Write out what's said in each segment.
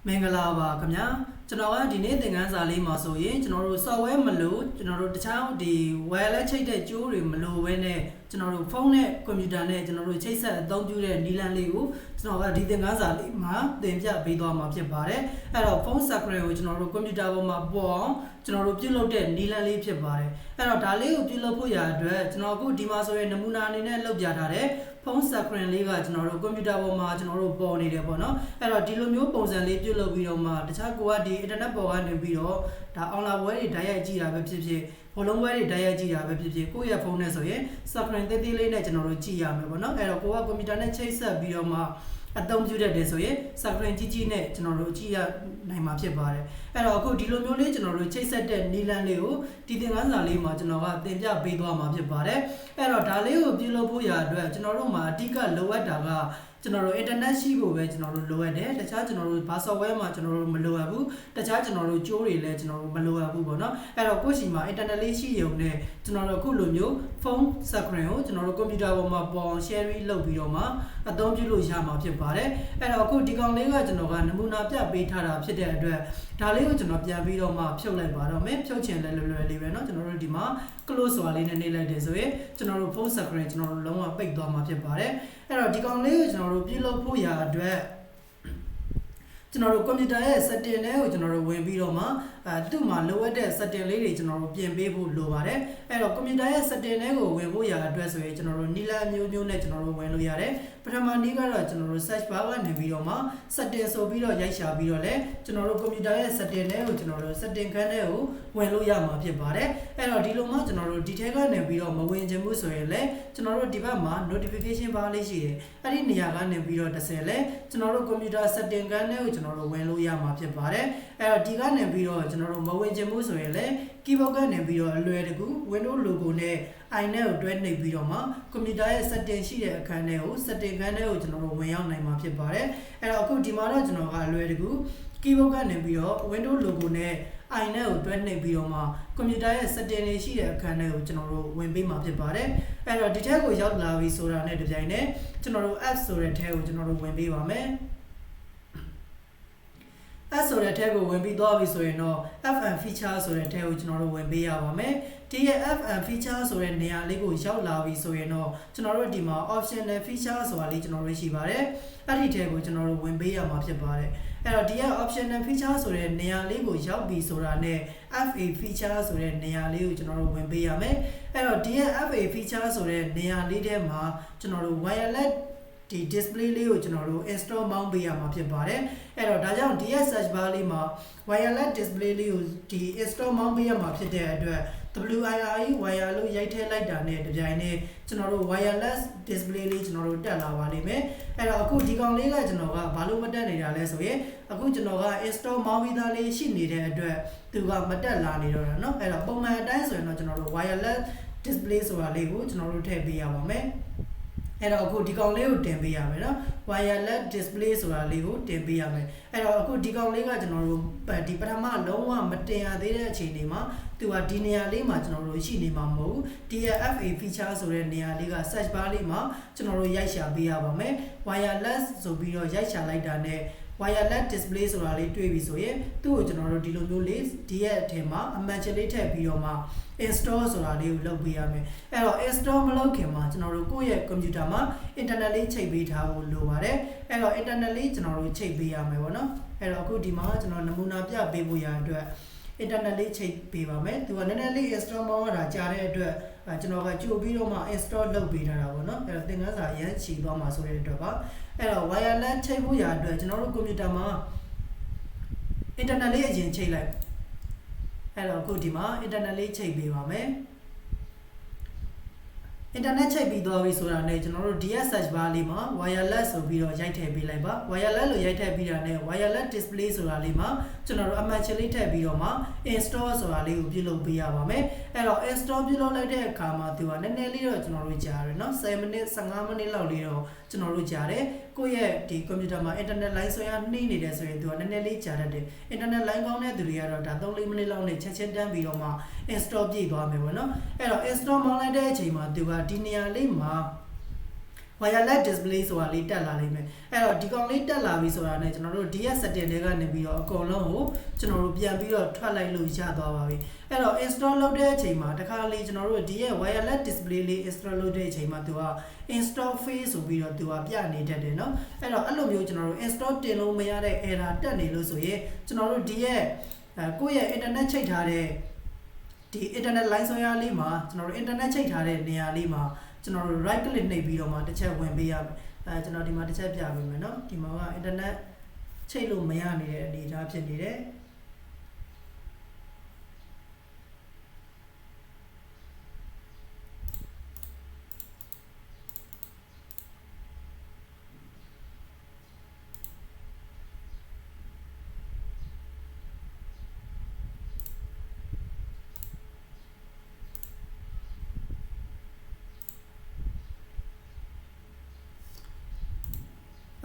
မင်္ဂလာပါခင်ဗျာကျွန်တော်ကဒီနေ့သင်ခန်းစာလေးမှာဆိုရင်ကျွန်တော်တို့ software မလို့ကျွန်တော်တို့တခြားဒီ wireless ချိတ်တဲ့ကြိုးတွေမလို့ဘဲနဲ့ကျွန်တော်တို့ဖုန်းနဲ့ကွန်ပျူတာနဲ့ကျွန်တော်တို့ချိတ်ဆက်အသုံးပြုတဲ့နည်းလမ်းလေးကိုကျွန်တော်ကဒီသင်ခန်းစာလေးမှာသင်ပြပေးသွားမှာဖြစ်ပါတယ်အဲ့တော့ဖုန်း screen ကိုကျွန်တော်တို့ကွန်ပျူတာပေါ်မှာပေါ်အောင်ကျွန်တော်တို့ပြုလုပ်တဲ့နည်းလမ်းလေးဖြစ်ပါတယ်အဲ့တော့ဒါလေးကိုပြုလုပ်ဖို့ရအတွက်ကျွန်တော်အခုဒီမှာဆိုရင်နမူနာအနေနဲ့လုပ်ပြထားတဲ့ဖုန်း screen လေးကကျွန်တော်တို့ကွန်ပျူတာပေါ်မှာကျွန်တော်တို့ပေါ်နေတယ်ပေါ့နော်အဲ့တော့ဒီလိုမျိုးပုံစံလေးပြုလုပ်ပြီးတော့မှတခြားကိုကဒီ internet ပေါ်ကနေပြီးတော့ဒါ online ဝဲတွေဓာတ်ရိုက်ကြည့်တာပဲဖြစ်ဖြစ်ဘောလုံးဝဲတွေဓာတ်ရိုက်ကြည့်တာပဲဖြစ်ဖြစ်ကိုယ့်ရဲ့ဖုန်းနဲ့ဆိုရင် screen သေးသေးလေးနဲ့ကျွန်တော်တို့ကြည့်ရမယ်ပေါ့နော်အဲ့တော့ကိုကကွန်ပျူတာနဲ့ချိတ်ဆက်ပြီးတော့မှအသုံးပြုတတ်တယ်ဆိုရင် screen ကြီးကြီးနဲ့ကျွန်တော်တို့ကြည့်ရနိုင်မှာဖြစ်ပါတယ်အဲ့တော့အခုဒီလိုမျိုးလေးကျွန်တော်တို့ချိတ်ဆက်တဲ့နည်းလမ်းလေးကိုဒီသင်ခန်းစာလေးမှာကျွန်တော်ကသင်ပြပေးသွားမှာဖြစ်ပါတယ်အဲ့တော့ဒါလေးကိုပြုလုပ်ဖို့ရအတွက်ကျွန်တော်တို့မှာအဓိကလိုအပ်တာကကျွန်တော်တို့ internet ရှိဖို့ပဲကျွန်တော်တို့လိုအပ်တယ်တခြားကျွန်တော်တို့ဘာ software မှာကျွန်တော်တို့မလိုအပ်ဘူးတခြားကျွန်တော်တို့ကြိုးတွေလည်းကျွန်တော်တို့မလိုအပ်ဘူးပေါ့နော်အဲ့တော့ကိုယ့်ရှိမှာ internet လေးရှိရုံနဲ့ကျွန်တော်တို့အခုလိုမျိုး phone screen ကိုကျွန်တော်တို့ computer ပေါ်မှာပေါ် share လုပ်ပြီးတော့မှအသုံးပြုလို့ရမှာဖြစ်ပါတယ်အဲ့တော့အခုဒီကောင်လေးကကျွန်တော်ကနမူနာပြပေးထားတာဖြစ်တဲ့အတွက်ဒါလေးကိုကျွန်တော်ပြန်ပြီးတော့မှဖြုတ်လိုက်ပါတော့မယ်ဖြုတ်ချင်လဲလွယ်လွယ်လေးပဲเนาะကျွန်တော်တို့ဒီမှာ close ဆိုတာလေးနဲ့နှိပ်လိုက်တယ်ဆိုရင်ကျွန်တော်တို့ phone screen ကျွန်တော်တို့လုံးဝပိတ်သွားမှာဖြစ်ပါတယ်အဲ့တော့ဒီကောင်လေးကိုကျွန်တော်တို့ပြုလုပ်ဖို့ရာအတွက်ကျွန်တော်တို့ကွန်ပျူတာရဲ့ setting တွေကိုကျွန်တော်တို့ဝင်ပြီးတော့မှသူ့မှာလိုအပ်တဲ့ setting လေးတွေကျွန်တော်တို့ပြင်ပေးဖို့လိုပါတယ်အဲ့တော့ကွန်ပျူတာရဲ့ setting တွေကိုဝင်ဖို့ရာအတွက်ဆိုရင်ကျွန်တော်တို့နီလာမျိုးမျိုးနဲ့ကျွန်တော်တို့ဝင်လို့ရတယ်ပထမနည်းကတော့ကျွန်တော်တို့ search bar ကနေပြီးတော့မှ setting ဆိုပြီးတော့ရိုက်ရှာပြီးတော့လဲကျွန်တော်တို့ကွန်ပျူတာရဲ့ setting တွေကိုကျွန်တော်တို့ setting ခန်းတွေကိုဝင်လို့ရမှာဖြစ်ပါတယ်အဲ့တော့ဒီလိုမှကျွန်တော်တို့ဒီထဲကနေပြီးတော့မဝင်ချင်ဘူးဆိုရင်လဲကျွန်တော်တို့ဒီဘက်မှာ notification bar လေးရှိတယ်အဲ့ဒီနေရာကနေပြီးတော့10လဲကျွန်တော်တို့ကွန်ပျူတာ setting ခန်းတွေကိုကျွန်တော်တို့ဝင်လို့ရမှာဖြစ်ပါတယ်အဲ့တော့ဒီကနေပြီးတော့ကျွန်တော်တို့မဝင်ချင်ဘူးဆိုရင်လည်း keyboard ကနေပြီးတော့အလွယ်တကူ Windows logo နဲ့ i နဲ့ကိုတွဲနှိပ်ပြီးတော့မှကွန်ပျူတာရဲ့ setting ရှိတဲ့အခန်းထဲကို setting ခန်းထဲကိုကျွန်တော်တို့ဝင်ရောက်နိုင်မှာဖြစ်ပါတယ်အဲ့တော့အခုဒီမှာတော့ကျွန်တော်ကအလွယ်တကူ keyboard ကနေပြီးတော့ Windows logo နဲ့ i နဲ့ကိုတွဲနှိပ်ပြီးတော့မှကွန်ပျူတာရဲ့ setting တွေရှိတဲ့အခန်းထဲကိုကျွန်တော်တို့ဝင်ပေးမှာဖြစ်ပါတယ်အဲ့တော့ဒီထက်ကိုရောက်လာပြီဆိုတာနဲ့တပြိုင်နက်ကျွန်တော်တို့ app ဆိုတဲ့ထဲကိုကျွန်တော်တို့ဝင်ပေးပါမယ်အဲ့ဆိုတဲ့ထဲကိုဝင်ပြီးသွားပြီဆိုရင်တော့ FM feature ဆိုတဲ့ထဲကိုကျွန်တော်တို့ဝင်ပေးရပါမယ်ဒီရဲ့ FM feature ဆိုတဲ့နေရာလေးကိုရောက်လာပြီဆိုရင်တော့ကျွန်တော်တို့ဒီမှာ optional feature ဆိုတာလေးကျွန်တော်တို့ရှိပါတယ်အဲ့ဒီထဲကိုကျွန်တော်တို့ဝင်ပေးရမှာဖြစ်ပါတယ်အဲ့တော့ဒီရဲ့ optional feature ဆိုတဲ့နေရာလေးကိုရောက်ပြီဆိုတာနဲ့ FA feature ဆိုတဲ့နေရာလေးကိုကျွန်တော်တို့ဝင်ပေးရမယ်အဲ့တော့ဒီရဲ့ FA feature ဆိုတဲ့နေရာလေးထဲမှာကျွန်တော်တို့ wirelessဒီ display လေးကိုကျွန်တော်တို့ install mount ပေးရမှာဖြစ်ပါတယ်အဲ့တော့ဒါကြောင့်ဒီရဲ့ search bar လေးမှာ wireless display လေးကိုဒီ install mount ပေးရမှာဖြစ်တဲ့အတွက် WIRE wire လို့ရိုက်ထည့်လိုက်တာနဲ့တပြိုင်နက်ကျွန်တော်တို့ wireless display လေးကျွန်တော်တို့တက်လာပါလိမ့်မယ်အဲ့တော့အခုဒီကောင်လေးကကျွန်တော်ကဘာလို့မတက်နေတာလဲဆိုရင်အခုကျွန်တော်က install mount ပြီးသားလေးရှိနေတဲ့အတွက်သူကမတက်လာနေတော့တာเนาะအဲ့တော့ပုံမှန်အတိုင်းဆိုရင်တော့ကျွန်တော်တို့ wireless display ဆိုတာလေးကိုကျွန်တော်တို့ထည့်ပေးရပါမယ်အဲ့တော့အခုဒီကောင်လေးကိုတင်ပေးရမယ်နော် wireless display ဆိုတာလေးကိုတင်ပေးရမယ်အဲ့တော့အခုဒီကောင်လေးကကျွန်တော်တို့ဒီပထမလုံးဝမတင်ရသေးတဲ့အချိန်တွေမှာသူကဒီနေရာလေးမှာကျွန်တော်တို့ရှိနေမှာမဟုတ်ဘူးဒီရဲ့ FA feature ဆိုတဲ့နေရာလေးက search bar လေးမှာကျွန်တော်တို့ရိုက်ရှာပေးရပါမယ် wireless ဆိုပြီးတော့ရိုက်ရှာလိုက်တာနဲ့wireless display ဆိုတာလေးတွေ့ပြီဆိုရင်သူ့ကိုကျွန်တော်တို့ဒီလိုမျိုးလေးဒီရဲ့အထင်မှာအမှန်ချလေးထည့်ပြီးတော့မှ install ဆိုတာလေးကိုလုပ်ပေးရမယ်အဲ့တော့ install မလုပ်ခင်မှာကျွန်တော်တို့ကိုယ့်ရဲ့ computer မှာ internet လေးချိန်ပေးထားဖို့လိုပါတယ်အဲ့တော့ internet လေးကျွန်တော်တို့ချိန်ပေးရမယ်ပေါ့နော်အဲ့တော့အခုဒီမှာကျွန်တော်နမူနာပြပေးဖို့ရအတွက် internet လေးချိန်ပေးပါမယ်သူကနည်းနည်းလေး install မလုပ်တာကြားတဲ့အတွက်ကျွန်တော်ကကြိုပြီးတော့မှ install လုပ်ပေးထားတာပေါ့နော်အဲ့တော့သင်ခန်းစာရမ်းချီသွားမှာဆိုတဲ့အတွက်ပါအဲ့တော့ wireless ချိန်ဖို့ရအတွက်ကျွန်တော်တို့ computer မှာ internet လေးအရင်ချိန်လိုက်အဲ့တော့အခုဒီမှာ internet လေးချိန်ပေးပါမယ် internet ချိန်ပြီးသွားပြီဆိုတာနဲ့ကျွန်တော်တို့ DS search bar လေးမှာ wireless ဆိုပြီးတော့ရိုက်ထည့်ပေးလိုက်ပါ wireless လို့ရိုက်ထည့်ပြီးတာနဲ့ wireless display ဆိုတာလေးမှာကျွန်တော်တို့အမှတ်ချလေးထည့်ပြီးတော့မှ install ဆိုတာလေးကိုပြုလုပ်ပေးရပါမယ်အဲ့တော့ install ပြုလုပ်လိုက်တဲ့အခါမှာသူကနည်းနည်းလေးတော့ကျွန်တော်တို့ကြားရတယ်เนาะ10မိနစ်15မိနစ်လောက်လေးတော့ကျွန်တော်တို့ကြားတယ်ကိုယ့်ရဲ့ဒီ computer မှာ internet line ဆွဲရနှိမ့်နေတယ်ဆိုရင်သူကနည်းနည်းလေးကြားတတ်တယ် internet line ကောင်းတဲ့သူတွေကတော့ဒါ3-4မိနစ်လောက်နဲ့ချက်ချင်းတန်းပြီးတော့မှ install ပြည့်သွားမယ်ပေါ့နော်အဲ့တော့ install မောင်းလိုက်တဲ့အချိန်မှာသူကဒီနေရာလေးမှာ wireless display ဆိုတာလေးတက်လာလိမ့်မယ်အဲ့တော့ဒီကောင်လေးတက်လာပြီဆိုတာနဲ့ကျွန်တော်တို့ဒီရဲ့ setting တွေကနေပြီးတော့အကုန်လုံးကိုကျွန်တော်တို့ပြန်ပြီးတော့ထွက်လိုက်လို့ရသွားပါပြီအဲ့တော့ install လုပ်တဲ့အချိန်မှာတခါလေကျွန်တော်တို့ဒီရဲ့ wireless display လေး install လုပ်တဲ့အချိန်မှာသူက install phase ဆိုပြီးတော့သူကပြနေတတ်တယ်เนาะအဲ့တော့အဲ့လိုမျိုးကျွန်တော်တို့ install တင်လို့မရတဲ့ error တက်နေလို့ဆိုရင်ကျွန်တော်တို့ဒီရဲ့ကိုယ့်ရဲ့ internet ချိန်ထားတဲ့ဒီ internet line ဆွဲရလေးမှာကျွန်တော်တို့ internet ချိန်ထားတဲ့နေရာလေးမှာကျွန်တော်တို့ right click နှိပ်ပြီးတော့မှတစ်ချက်ဝင်ပေးရမယ်ကျွန်တော်ဒီမှာတစ်ချက်ပြပေးမယ်เนาะဒီမှာက internet ချိန်လို့မရနေတဲ့အနေအထားဖြစ်နေတယ်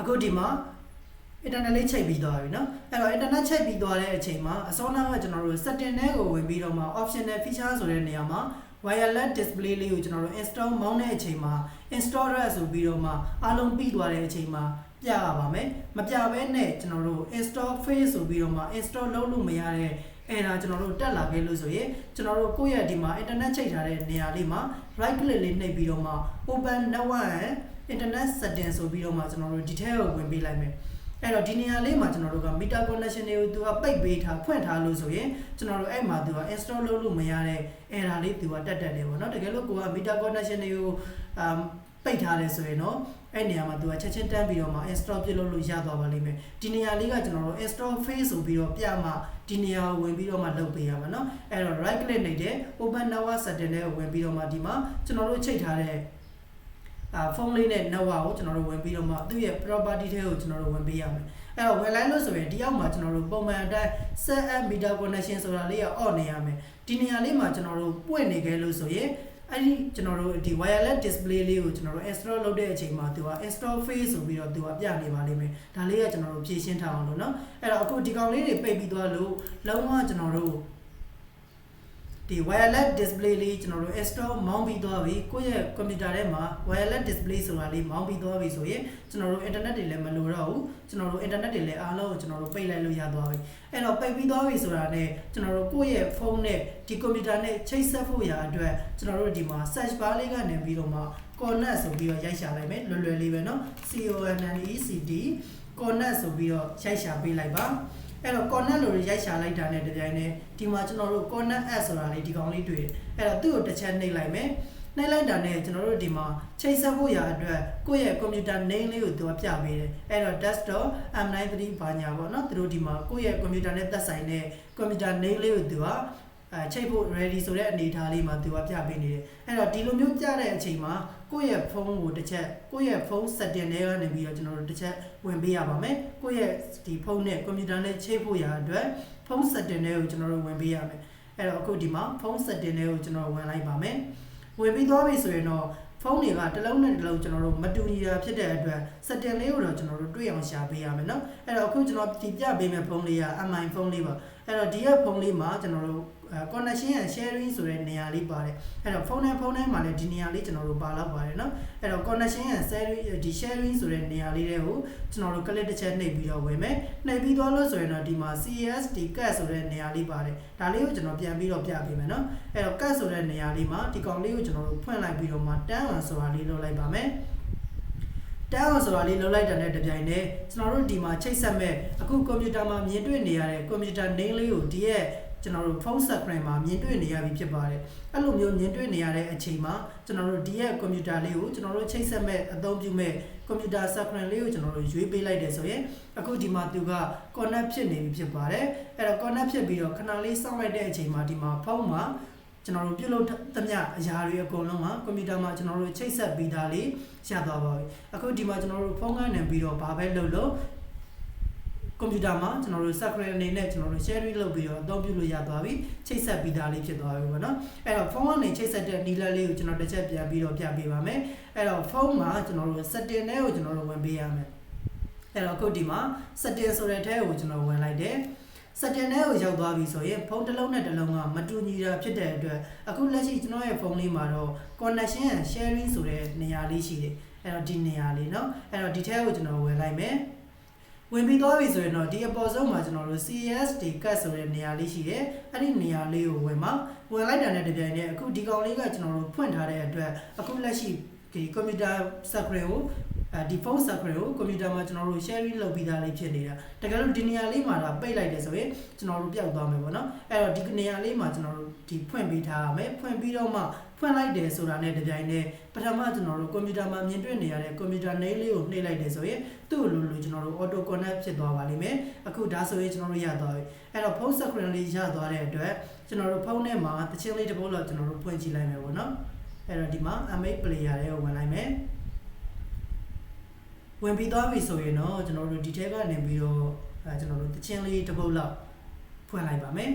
အခုဒီမှာ internet လေးချိန်ပြီးသွားပြီเนาะအဲ့တော့ internet ချိန်ပြီးသွားတဲ့အချိန်မှာအစောနောက်ကျွန်တော်တို့ setting တွေကိုဝင်ပြီးတော့မှ optional feature ဆိုတဲ့နေရာမှာ wireless display လေးကိုကျွန်တော်တို့ install မောင်းတဲ့အချိန်မှာ install ရဆိုပြီးတော့မှအားလုံးပြီးသွားတဲ့အချိန်မှာပြရပါမယ်မပြဘဲနဲ့ကျွန်တော်တို့ install phase ဆိုပြီးတော့မှ install လုပ်လို့မရတဲ့အဲ့ဒါကျွန်တော်တို့တက်လာခဲ့လို့ဆိုရင်ကျွန်တော်တို့ကိုယ့်ရဲ့ဒီမှာ internet ချိန်ထားတဲ့နေရာလေးမှာ right click လေးနှိပ်ပြီးတော့မှ open network and internet setting ဆိုပြီးတော့မှကျွန်တော်တို့ detail ကိုဝင်ပေးလိုက်မယ်အဲ့တော့ဒီနေရာလေးမှာကျွန်တော်တို့က meter connection တွေကိုသူကပိတ်ပေးထားဖွင့်ထားလို့ဆိုရင်ကျွန်တော်တို့အဲ့မှာသူက install လုပ်လို့မရတဲ့ error လေးသူကတက်တယ်ပေါ့နော်တကယ်လို့ကိုက meter connection တွေကိုပိတ်ထားတယ်ဆိုရင်တော့အဲ့နေရာမှာသူကချက်ချင်းတန်းပြီးတော့မှ install ပြုလုပ်လို့ရသွားပါလိမ့်မယ်ဒီနေရာလေးကကျွန်တော်တို့ install phase ဆိုပြီးတော့ပြမှဒီနေရာကိုဝင်ပြီးတော့မှလုပ်ပေးရမှာเนาะအဲ့တော့ right click နှိပ်တယ် open network setting တွေကိုဝင်ပြီးတော့မှဒီမှာကျွန်တော်တို့ချိန်ထားတဲ့ဖုန်းလေးနဲ့ network ကိုကျွန်တော်တို့ဝင်ပြီးတော့မှသူ့ရဲ့ property တွေကိုကျွန်တော်တို့ဝင်ပေးရမယ်အဲ့တော့ဝင်လိုက်လို့ဆိုရင်ဒီအောက်မှာကျွန်တော်တို့ပုံမှန်အတိုင်း set up meter connection ဆိုတာလေးက on နေရမယ်ဒီနေရာလေးမှာကျွန်တော်တို့ပွင့်နေခဲ့လို့ဆိုရင်အဲ့ဒီကျွန်တော်တို့ဒီ wireless display လေးကိုကျွန်တော်တို့ install လုပ်တဲ့အချိန်မှာသူက install phase ဆိုပြီးတော့သူကပြနေပါလိမ့်မယ်ဒါလေးကကျွန်တော်တို့ဖြည့်ရှင်းထားအောင်လို့เนาะအဲ့တော့အခုဒီကောင်လေးတွေပိတ်ပြီးသွားလို့လုံးဝကျွန်တော်တို့ဒီ wireless display လေးကျွန်တော်တို့ install မောင်းပြီးသွားပြီကိုယ့်ရဲ့ computer ထဲမှာ wireless display ဆိုတာလေးမောင်းပြီးသွားပြီဆိုရင်ကျွန်တော်တို့ internet တွေလည်းမလိုတော့ဘူးကျွန်တော်တို့ internet တွေလည်းအားလုံးကိုကျွန်တော်တို့ပိတ်လိုက်လို့ရသွားပြီအဲ့တော့ပိတ်ပြီးသွားပြီဆိုတာနဲ့ကျွန်တော်တို့ကိုယ့်ရဲ့ဖုန်းနဲ့ဒီ computer နဲ့ချိတ်ဆက်ဖို့ရာအတွက်ကျွန်တော်တို့ဒီမှာ search bar လေးကနေပြီးတော့မှ connect ဆိုပြီးတော့ရိုက်ရှာလိုက်မယ်လွယ်လွယ်လေးပဲเนาะ CONNECT connect ဆိုပြီးတော့ရိုက်ရှာပေးလိုက်ပါအဲ့တော့ connect လို့ရိုက်ရှာလိုက်တာနဲ့တပြိုင်တည်းဒီမှာကျွန်တော်တို့ connect app ဆိုတာလေးဒီကောင်လေးတွေ့တယ်အဲ့တော့သူ့ကိုတစ်ချက်နှိပ်လိုက်မယ်နှိပ်လိုက်တာနဲ့ကျွန်တော်တို့ဒီမှာချိတ်ဆက်ဖို့ရာအတွက်ကိုယ့်ရဲ့ computer name လေးကိုသူကပြပေးတယ်အဲ့တော့ desktop M93 ဘာညာပေါ့နော်သူတို့ဒီမှာကိုယ့်ရဲ့ computer နဲ့သက်ဆိုင်တဲ့ computer name လေးကိုသူကချိတ်ဖို့ ready ဆိုတဲ့အနေအထားလေးမှာသူကပြပေးနေတယ်အဲ့တော့ဒီလိုမျိုးပြတဲ့အချိန်မှာကိုယ့်ရဲ့ဖုန်းကိုတစ်ချက်ကိုယ့်ရဲ့ဖုန်း setting တွေကနေပြီးတော့ကျွန်တော်တို့တစ်ချက်ဝင်ပေးရပါမယ်ကိုယ့်ရဲ့ဒီဖုန်းနဲ့ computer နဲ့ချိတ်ဖို့ရာအတွက်ဖုန်း setting တွေကိုကျွန်တော်တို့ဝင်ပေးရမယ်အဲ့တော့အခုဒီမှာဖုန်း setting တွေကိုကျွန်တော်ဝင်လိုက်ပါမယ်ဝင်ပြီးသွားပြီဆိုရင်တော့ဖုန်းတွေကတစ်လုံးနဲ့တစ်လုံးကျွန်တော်တို့မတူညီတာဖြစ်တဲ့အတွက် setting လေးကိုတော့ကျွန်တော်တို့တွေ့အောင်ရှာပေးရမယ်เนาะအဲ့တော့အခုကျွန်တော်ဒီပြပေးမယ့်ဖုန်းလေးက MI ဖုန်းလေးပါအဲ့တော့ဒီရဲ့ဖုန်းလေးမှာကျွန်တော်တို့connection and sharing ဆိုတဲ့နေရာလေးပါတယ်အဲ့တော့ဖုန်းထဲမှာလည်းဒီနေရာလေးကျွန်တော်တို့ပါလောက်ပါတယ်เนาะအဲ့တော့ connection and sharing ဒီ sharing ဆိုတဲ့နေရာလေးတွေကိုကျွန်တော်တို့ click တစ်ချက်နှိပ်ပြီးတော့ဝင်မယ်နှိပ်ပြီးသွားလို့ဆိုရင်တော့ဒီမှာ CASD cat ဆိုတဲ့နေရာလေးပါတယ်ဒါလေးကိုကျွန်တော်ပြန်ပြီးတော့ပြပေးမယ်เนาะအဲ့တော့ cat ဆိုတဲ့နေရာလေးမှာဒီကောင်လေးကိုကျွန်တော်တို့ဖွင့်လိုက်ပြီးတော့မှ turn on ဆိုတာလေးလုပ်လိုက်ပါမယ်တောင်းဆိုတာလေးလုပ်လိုက်တာနဲ့တပြိုင်တည်းကျွန်တော်တို့ဒီမှာချိတ်ဆက်မဲ့အခုကွန်ပျူတာမှာမြင်တွေ့နေရတဲ့ကွန်ပျူတာ name လေးကိုဒီရဲ့ကျွန်တော်တို့ဖုန်း screen မှာမြင်တွေ့နေရပြီဖြစ်ပါတယ်အဲ့လိုမျိုးမြင်တွေ့နေရတဲ့အချိန်မှာကျွန်တော်တို့ဒီရဲ့ကွန်ပျူတာလေးကိုကျွန်တော်တို့ချိတ်ဆက်မဲ့အသုံးပြုမဲ့ကွန်ပျူတာ screen လေးကိုကျွန်တော်တို့ရွေးပေးလိုက်တယ်ဆိုရင်အခုဒီမှာသူက connect ဖြစ်နေပြီဖြစ်ပါတယ်အဲ့တော့ connect ဖြစ်ပြီးတော့ခဏလေးစောင့်လိုက်တဲ့အချိန်မှာဒီမှာဖုန်းမှာကျွန်တော်တို့ပြုလုပ်သမျှအရာတွေအကုန်လုံးကကွန်ပျူတာမှာကျွန်တော်တို့ချိတ်ဆက်ပြီးသားလေးရသွားပါပြီအခုဒီမှာကျွန်တော်တို့ဖုန်းကနေပြီးတော့ဘာပဲလုပ်လို့ကွန်ပျူတာမှာကျွန်တော်တို့ screen အနေနဲ့ကျွန်တော်တို့ sharing လုပ်ပြီးတော့အသုံးပြုလို့ရသွားပြီချိတ်ဆက်ပြီးသားလေးဖြစ်သွားပြီပေါ့နော်အဲ့တော့ဖုန်းကနေချိတ်ဆက်တဲ့နီလာလေးကိုကျွန်တော်တစ်ချက်ပြန်ပြီးတော့ပြပေးပါမယ်အဲ့တော့ဖုန်းမှာကျွန်တော်တို့ setting တွေကိုကျွန်တော်တို့ဝင်ပေးရမယ်အဲ့တော့အခုဒီမှာ setting ဆိုတဲ့ထဲကိုကျွန်တော်ဝင်လိုက်တယ်setting တွေကိုရောက်သွားပြီဆိုရင်ဖုန်းတစ်လုံးနဲ့တစ်လုံးကမတူညီတာဖြစ်တဲ့အတွက်အခုလက်ရှိကျွန်တော်ရဲ့ဖုန်းလေးမှာတော့ connection and sharing ဆိုတဲ့နေရာလေးရှိတယ် အဲ့တော့ဒီနေရာလေးเนาะအဲ့တော့ဒီထဲကိုကျွန်တော်ဝင်လိုက်မယ်ဝင်ပြီးသွားပြီဆိုရင်တော့ဒီအပေါ်ဆုံးမှာကျွန်တော်တို့ CSD cut ဆိုတဲ့နေရာလေးရှိတယ်အဲ့ဒီနေရာလေးကိုဝင်လိုက်တာနဲ့တပြိုင်တည်းအခုဒီကောင်လေးကကျွန်တော်တို့ဖွင့်ထားတဲ့အတွက်အခုလက်ရှိဒီ computer screen ကိုဒီဖုန်း screen ကို computer မှာကျွန်တော်တို့ sharing လုပ်ပြီးသားလေးဖြစ်နေတာတကယ်လို့ဒီနေရာလေးမှာဒါပိတ်လိုက်တယ်ဆိုရင်ကျွန်တော်တို့ပျောက်သွားမယ်ပေါ့နော်အဲ့တော့ဒီနေရာလေးမှာကျွန်တော်တို့ဒီဖွင့်ပေးထားရမယ်ဖွင့်ပြီးတော့မှဖွင့်လိုက်တယ်ဆိုတာနဲ့တပြိုင်တည်းပထမကျွန်တော်တို့ computer မှာမြင်တွေ့နေရတဲ့ computer name လေးကိုနှိပ်လိုက်တယ်ဆိုရင်သူ့လိုကျွန်တော်တို့ auto connect ဖြစ်သွားပါလိမ့်မယ်အခုဒါဆိုရင်ကျွန်တော်တို့ရသွားပြီအဲ့တော့ဖုန်း screen လေးရသွားတဲ့အတွက်ကျွန်တော်တို့ဖုန်းထဲမှာတချင်းလေးတစ်ပုဒ်လောက်ကျွန်တော်တို့ဖွင့်ကြည့်လိုက်မယ်ပေါ့နော်အဲ့တော့ဒီမှာ MH player လေးကိုဝင်လိုက်မယ်ဝင်ပြီးသွားပြီဆိုရင်တော့ကျွန်တော်တို့ဒီထဲကနေပြီးတော့ကျွန်တော်တို့တချင်းလေးတစ်ပုဒ်လောက်ဖွင့်လိုက်ပါမယ်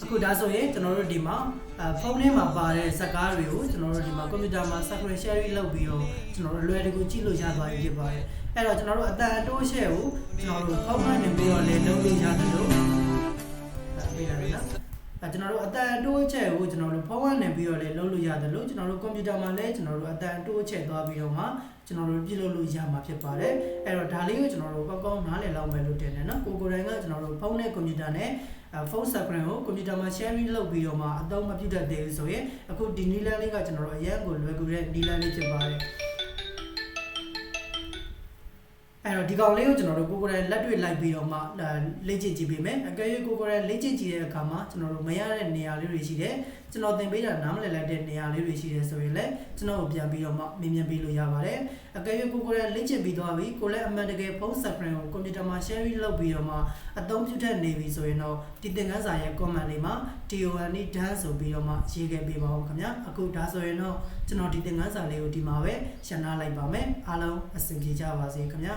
အခုဒါဆိုရင်ကျွန်တော်တို့ဒီမှာဖုန်းထဲမှာပါတဲ့ဇာတ်ကားတွေကိုကျွန်တော်တို့ဒီမှာကွန်ပျူတာမှာ screen sharing လုပ်ပြီးတော့ကျွန်တော်တို့လွယ်တကူကြည့်လို့ရသွားပြီဖြစ်ပါတယ်အဲ့တော့ကျွန်တော်တို့အတန်အတိုးရှယ်ကိုကျွန်တော်တို့ဖုန်းကနေပြီးတော့လည်းလုပ်လို့ရတယ်လို့ပေးလိုက်နော်ကျွန်တော်တို့အတန်အတိုးချက်ကိုကျွန်တော်တို့ဖုန်းကနေပြီးတော့လည်းလုပ်လို့ရတယ်လို့ကျွန်တော်တို့ကွန်ပျူတာမှာလည်းကျွန်တော်တို့အတန်အတိုးချက်သွားပြီးတော့မှကျွန်တော်တို့ပြလုပ်လို့ရမှာဖြစ်ပါတယ်အဲ့တော့ဒါလေးကိုကျွန်တော်တို့ကောင်းကောင်းနားလည်လောက်မယ်လို့ထင်တယ်နော်ကိုယ်တိုင်ကကျွန်တော်တို့ဖုန်းနဲ့ကွန်ပျူတာနဲ့ဖုန်း screen ကိုကွန်ပျူတာမှာ sharing လုပ်ပြီးတော့မှအသုံးမပြုတတ်သေးဘူးဆိုရင်အခုဒီနည်းလမ်းလေးကကျွန်တော်တို့အရင်ကလွယ်ကူတဲ့နည်းလမ်းလေးဖြစ်ပါတယ်အဲ့တော့ဒီကောင်လေးကိုကျွန်တော်တို့ကိုယ်လက်တွေ့လိုက်ပြီးတော့မှလေ့ကျင့်ကြည့်ပေးမယ်အကယ်၍ကိုယ်လေ့ကျင့်ကြည့်တဲ့အခါမှာကျွန်တော်တို့မရတဲ့နေရာလေးတွေရှိတယ်ကျွန်တော်သင်ပေးတာနားမလည်လိုက်တဲ့နေရာလေးတွေရှိတယ်ဆိုရင်လည်းကျွန်တော်ကိုပြန်ပြီးတော့မှမြင်မြင်ပေးလို့ရပါတယ်အကယ်၍ကိုယ်လေ့ကျင့်ပြီးသွားပြီကိုယ်လည်းအမှန်တကယ်ဖုန်း screen ကိုကွန်ပျူတာမှာ sharing လုပ်ပြီးတော့မှအသုံးပြုတတ်နေပြီဆိုရင်တော့ဒီသင်ခန်းစာရဲ့ comment လေးမှာ TONE done ဆိုပြီးတော့မှရေးခဲ့ပေးပါဦးခင်ဗျာအခုဒါဆိုရင်တော့ကျွန်တော်ဒီသင်ခန်းစာလေးကိုဒီမှာပဲရှင်းထားလိုက်ပါမယ်အားလုံးအဆင်ပြေကြပါစေခင်ဗျာ